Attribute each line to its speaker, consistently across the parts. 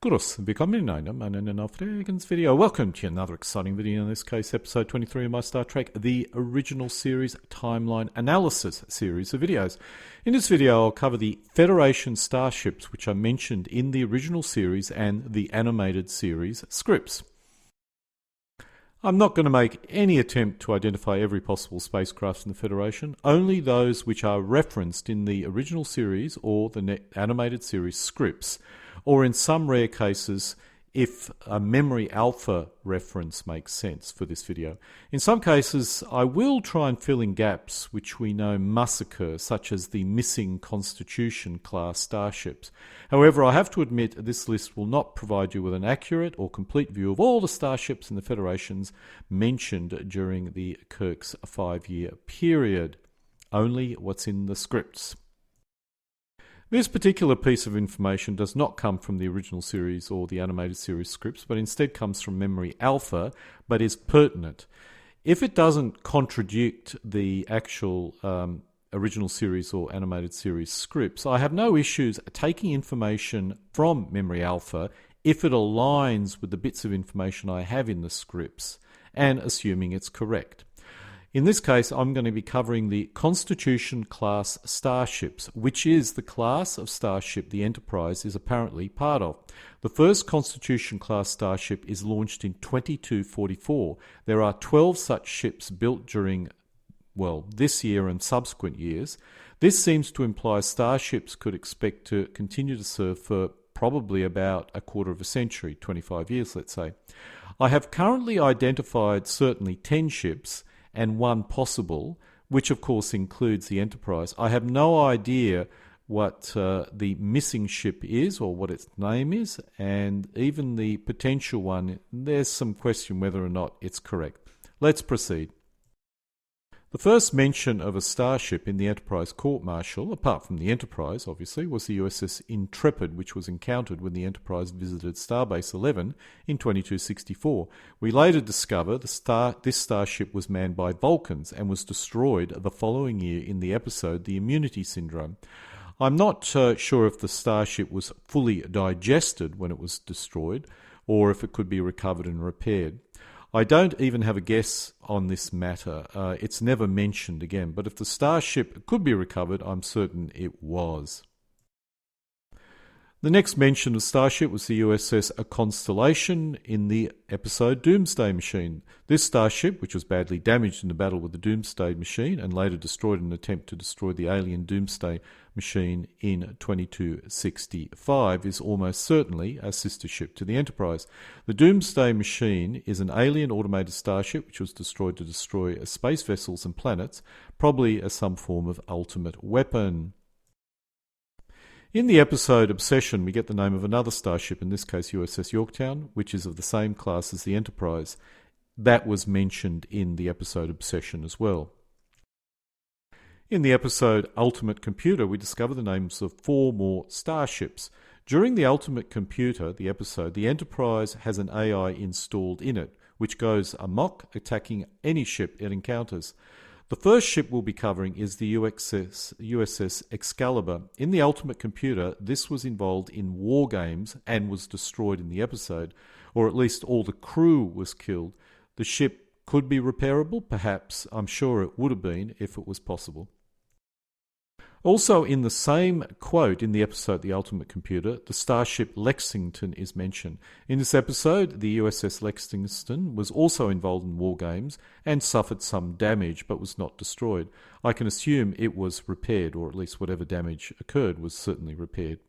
Speaker 1: Grüß, willkommen in einem Aufregens video. Welcome to another exciting video, in this case episode 23 of my Star Trek The Original Series Timeline Analysis series of videos. In this video I'll cover the Federation starships which are mentioned in the original series and the animated series scripts. I'm not going to make any attempt to identify every possible spacecraft in the Federation, only those which are referenced in the original series or the animated series scripts, or in some rare cases if a memory alpha reference makes sense for this video. In some cases I will try and fill in gaps which we know must occur, such as the missing Constitution class starships. However, I have to admit this list will not provide you with an accurate or complete view of all the starships in the Federations mentioned during the Kirk's 5-year period, only what's in the scripts. This particular piece of information does not come from the original series or the animated series scripts, but instead comes from Memory Alpha, but is pertinent. If it doesn't contradict the actual original series or animated series scripts, I have no issues taking information from Memory Alpha if it aligns with the bits of information I have in the scripts and assuming it's correct. In this case, I'm going to be covering the Constitution class starships, which is the class of starship the Enterprise is apparently part of. The first Constitution class starship is launched in 2244. There are 12 such ships built during, well, this year and subsequent years. This seems to imply starships could expect to continue to serve for probably about a quarter of a century, 25 years, let's say. I have currently identified certainly 10 ships and one possible, which of course includes the Enterprise. I have no idea what the missing ship is or what its name is, and even the potential one, there's some question whether or not it's correct. Let's proceed. The first mention of a starship in the Enterprise court-martial, apart from the Enterprise obviously, was the USS Intrepid, which was encountered when the Enterprise visited Starbase 11 in 2264. We later discover this starship was manned by Vulcans and was destroyed the following year in the episode The Immunity Syndrome. I'm not sure if the starship was fully digested when it was destroyed, or if it could be recovered and repaired. I don't even have a guess on this matter. It's never mentioned again, but if the starship could be recovered, I'm certain it was. The next mention of starship was the USS Constellation in the episode Doomsday Machine. This starship, which was badly damaged in the battle with the Doomsday Machine and later destroyed in an attempt to destroy the alien Doomsday Machine in 2265, is almost certainly a sister ship to the Enterprise. The Doomsday Machine is an alien automated starship which was destroyed to destroy space vessels and planets, probably as some form of ultimate weapon. In the episode Obsession, we get the name of another starship, in this case USS Yorktown, which is of the same class as the Enterprise. That was mentioned in the episode Obsession as well. In the episode Ultimate Computer, we discover the names of 4 more starships. During the Ultimate Computer, the episode, the Enterprise has an AI installed in it, which goes amok, attacking any ship it encounters. The first ship we'll be covering is the USS Excalibur. In the Ultimate Computer, this was involved in war games and was destroyed in the episode, or at least all the crew was killed. The ship could be repairable, perhaps. I'm sure it would have been if it was possible. Also in the same quote in the episode The Ultimate Computer, the starship Lexington is mentioned. In this episode, the USS Lexington was also involved in war games and suffered some damage but was not destroyed. I can assume it was repaired, or at least whatever damage occurred was certainly repaired.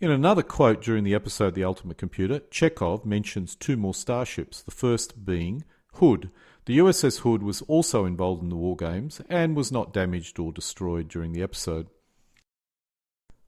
Speaker 1: In another quote during the episode The Ultimate Computer, Chekhov mentions 2 more starships, the first being Hood. The USS Hood was also involved in the war games and was not damaged or destroyed during the episode.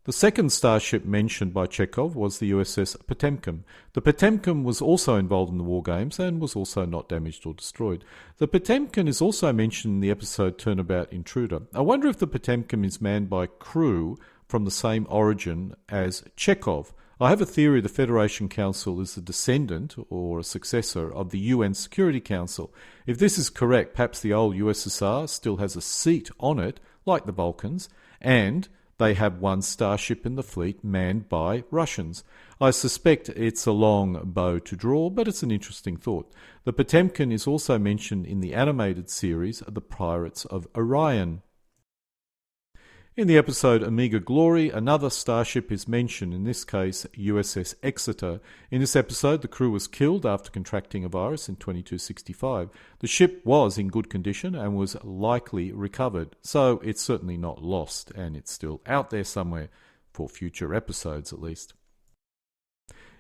Speaker 1: The second starship mentioned by Chekhov was the USS Potemkin. The Potemkin was also involved in the war games and was also not damaged or destroyed. The Potemkin is also mentioned in the episode Turnabout Intruder. I wonder if the Potemkin is manned by crew from the same origin as Chekhov. I have a theory the Federation Council is a descendant or a successor of the UN Security Council. If this is correct, perhaps the old USSR still has a seat on it, like the Balkans, and they have one starship in the fleet manned by Russians. I suspect it's a long bow to draw, but it's an interesting thought. The Potemkin is also mentioned in the animated series The Pirates of Orion. In the episode Omega Glory, another starship is mentioned, in this case USS Exeter. In this episode, the crew was killed after contracting a virus in 2265. The ship was in good condition and was likely recovered, so it's certainly not lost, and it's still out there somewhere, for future episodes at least.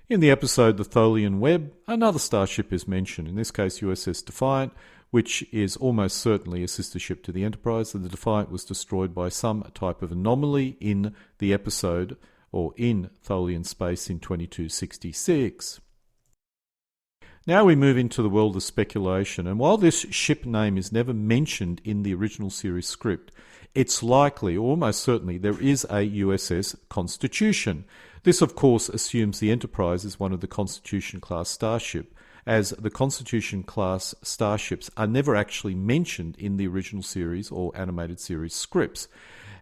Speaker 1: In the episode The Tholian Web, another starship is mentioned, in this case USS Defiant, which is almost certainly a sister ship to the Enterprise. The Defiant was destroyed by some type of anomaly in the episode, or in Tholian space in 2266. Now we move into the world of speculation, and while this ship name is never mentioned in the original series script, it's likely, or almost certainly, there is a USS Constitution. This, of course, assumes the Enterprise is one of the Constitution-class starship, as the Constitution-class starships are never actually mentioned in the original series or animated series scripts.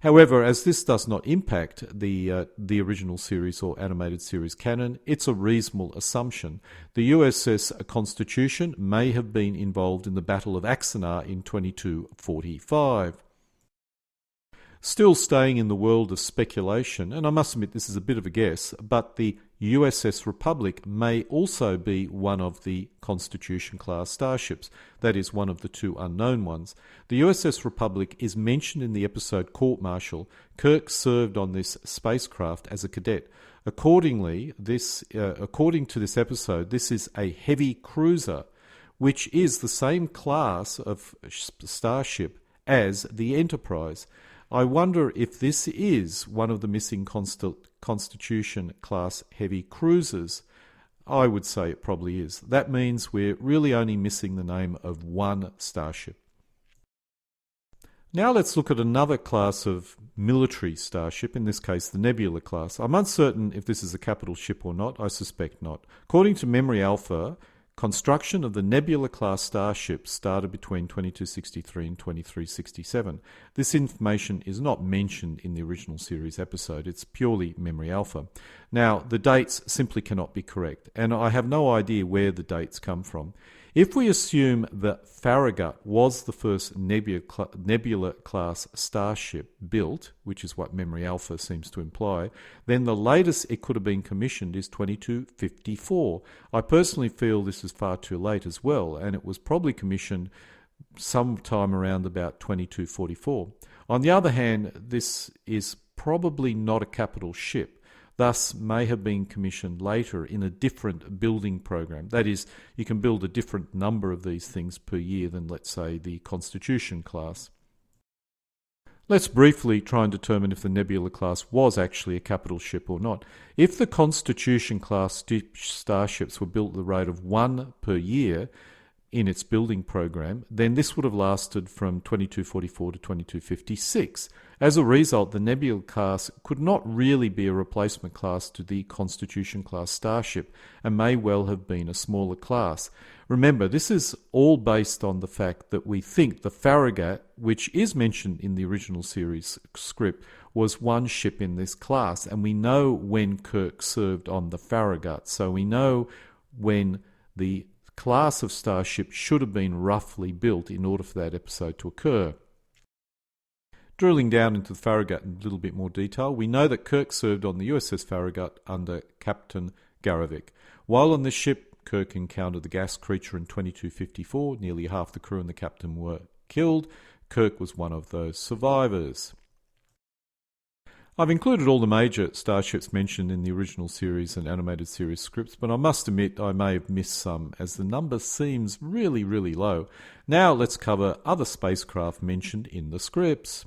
Speaker 1: However, as this does not impact the original series or animated series canon, it's a reasonable assumption. The USS Constitution may have been involved in the Battle of Axanar in 2245. Still staying in the world of speculation, and I must admit this is a bit of a guess, but the USS Republic may also be one of the Constitution-class starships. That is, one of the two unknown ones. The USS Republic is mentioned in the episode Court Martial. Kirk served on this spacecraft as a cadet. According to this episode, this is a heavy cruiser, which is the same class of starship as the Enterprise. I wonder if this is one of the missing Constitution-class heavy cruisers. I would say it probably is. That means we're really only missing the name of one starship. Now let's look at another class of military starship, in this case the Nebula class. I'm uncertain if this is a capital ship or not. I suspect not. According to Memory Alpha, construction of the Nebula-class starship started between 2263 and 2367. This information is not mentioned in the original series episode. It's purely Memory Alpha. Now, the dates simply cannot be correct, and I have no idea where the dates come from. If we assume that Farragut was the first Nebula-class starship built, which is what Memory Alpha seems to imply, then the latest it could have been commissioned is 2254. I personally feel this is far too late as well, and it was probably commissioned sometime around about 2244. On the other hand, this is probably not a capital ship, thus may have been commissioned later in a different building program. That is, you can build a different number of these things per year than, let's say, the Constitution class. Let's briefly try and determine if the Nebula class was actually a capital ship or not. If the Constitution class starships were built at the rate of one per year in its building program, then this would have lasted from 2244 to 2256. As a result, the Nebula class could not really be a replacement class to the Constitution class starship and may well have been a smaller class. Remember, this is all based on the fact that we think the Farragut, which is mentioned in the original series script, was one ship in this class, and we know when Kirk served on the Farragut, so we know when the class of starship should have been roughly built in order for that episode to occur. Drilling down into the Farragut in a little bit more detail, we know that Kirk served on the USS Farragut under Captain Garavik. While on this ship, Kirk encountered the gas creature in 2254. Nearly half the crew and the captain were killed. Kirk was one of those survivors. I've included all the major starships mentioned in the original series and animated series scripts, but I must admit I may have missed some, as the number seems really, really low. Now let's cover other spacecraft mentioned in the scripts.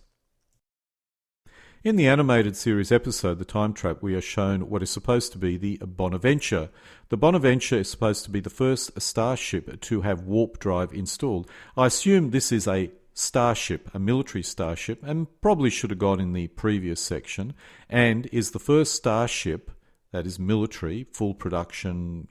Speaker 1: In the animated series episode, The Time Trap, we are shown what is supposed to be the Bonaventure. The Bonaventure is supposed to be the first starship to have warp drive installed. I assume this is a starship, a military starship, and probably should have gone in the previous section, and is the first starship that is military, full production,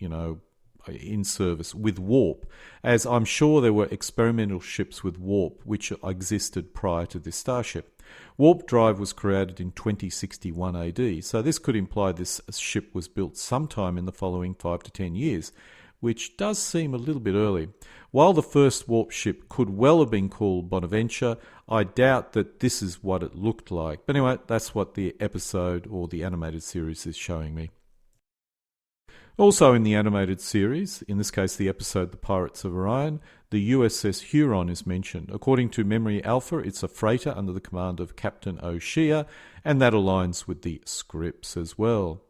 Speaker 1: in service with warp, as I'm sure there were experimental ships with warp which existed prior to this starship. Warp drive was created in 2061 AD, so this could imply this ship was built sometime in the following 5 to 10 years, which does seem a little bit early. While the first warp ship could well have been called Bonaventure, I doubt that this is what it looked like. But anyway, that's what the episode or the animated series is showing me. Also in the animated series, in this case the episode The Pirates of Orion, the USS Huron is mentioned. According to Memory Alpha, it's a freighter under the command of Captain O'Shea, and that aligns with the scripts as well.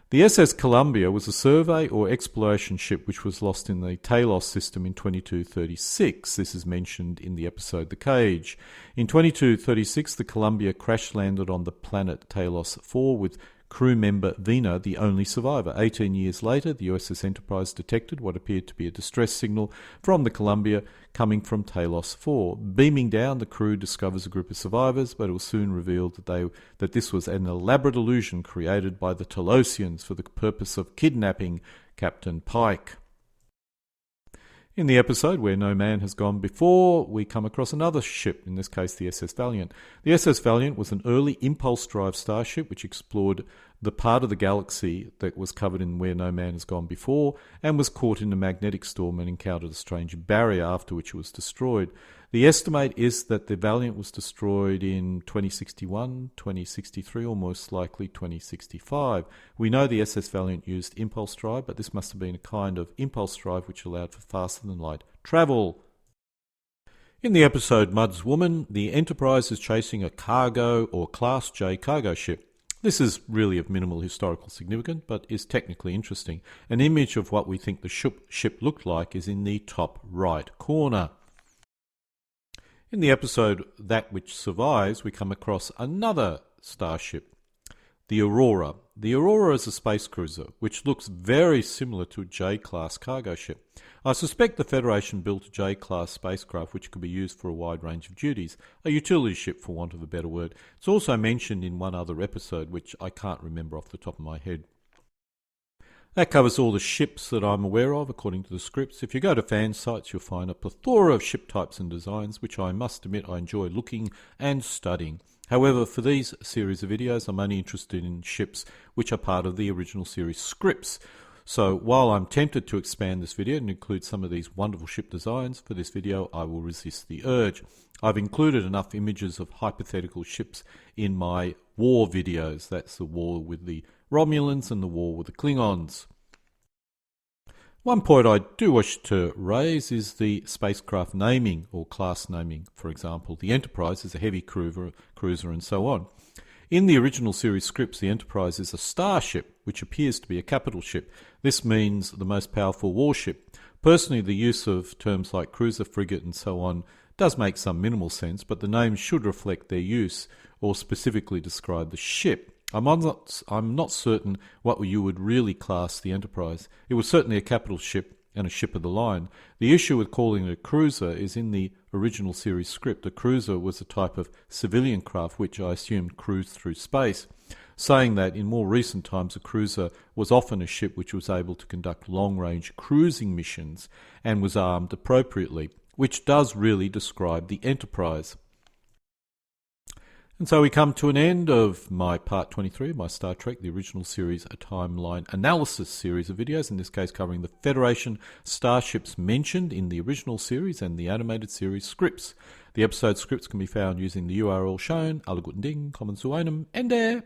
Speaker 1: The SS Columbia was a survey or exploration ship which was lost in the TOS system in 2236. This is mentioned in the episode The Cage. In 2236, the Columbia crash-landed on the planet Talos 4 with crew member Vina the only survivor. 18 years later, the USS Enterprise detected what appeared to be a distress signal from the Columbia coming from Talos 4. Beaming down, the crew discovers a group of survivors, but it was soon revealed that this was an elaborate illusion created by the Talosians for the purpose of kidnapping Captain Pike. In the episode Where No Man Has Gone Before, we come across another ship, in this case the SS Valiant. The SS Valiant was an early impulse drive starship which explored the part of the galaxy that was covered in Where No Man Has Gone Before and was caught in a magnetic storm and encountered a strange barrier after which it was destroyed. The estimate is that the Valiant was destroyed in 2061, 2063 or most likely 2065. We know the SS Valiant used impulse drive, but this must have been a kind of impulse drive which allowed for faster than light travel. In the episode Mud's Woman, the Enterprise is chasing a cargo or Class J cargo ship. This is really of minimal historical significance, but is technically interesting. An image of what we think the ship looked like is in the top right corner. In the episode That Which Survives, we come across another starship, the Aurora. The Aurora is a space cruiser, which looks very similar to a J-class cargo ship. I suspect the Federation built a J-class spacecraft which could be used for a wide range of duties, a utility ship for want of a better word. It's also mentioned in one other episode, which I can't remember off the top of my head. That covers all the ships that I'm aware of according to the scripts. If you go to fan sites, you'll find a plethora of ship types and designs, which I must admit I enjoy looking and studying. However, for these series of videos, I'm only interested in ships which are part of the original series scripts. So while I'm tempted to expand this video and include some of these wonderful ship designs, for this video I will resist the urge. I've included enough images of hypothetical ships in my war videos. That's the war with the Romulans and the war with the Klingons. One point I do wish to raise is the spacecraft naming or class naming. For example, the Enterprise is a heavy cruiser and so on. In the original series scripts, the Enterprise is a starship, which appears to be a capital ship. This means the most powerful warship. Personally, the use of terms like cruiser, frigate and so on does make some minimal sense, but the names should reflect their use or specifically describe the ship. I'm not certain what you would really class the Enterprise. It was certainly a capital ship and a ship of the line. The issue with calling it a cruiser is in the original series script. A cruiser was a type of civilian craft which I assumed cruised through space. Saying that, in more recent times, a cruiser was often a ship which was able to conduct long-range cruising missions and was armed appropriately, which does really describe the Enterprise. And so we come to an end of my part 23 of my Star Trek, the original series, a timeline analysis series of videos, in this case covering the Federation starships mentioned in the original series and the animated series scripts. The episode scripts can be found using the URL shown. Alle guten Ding, kommen zu einem Ende.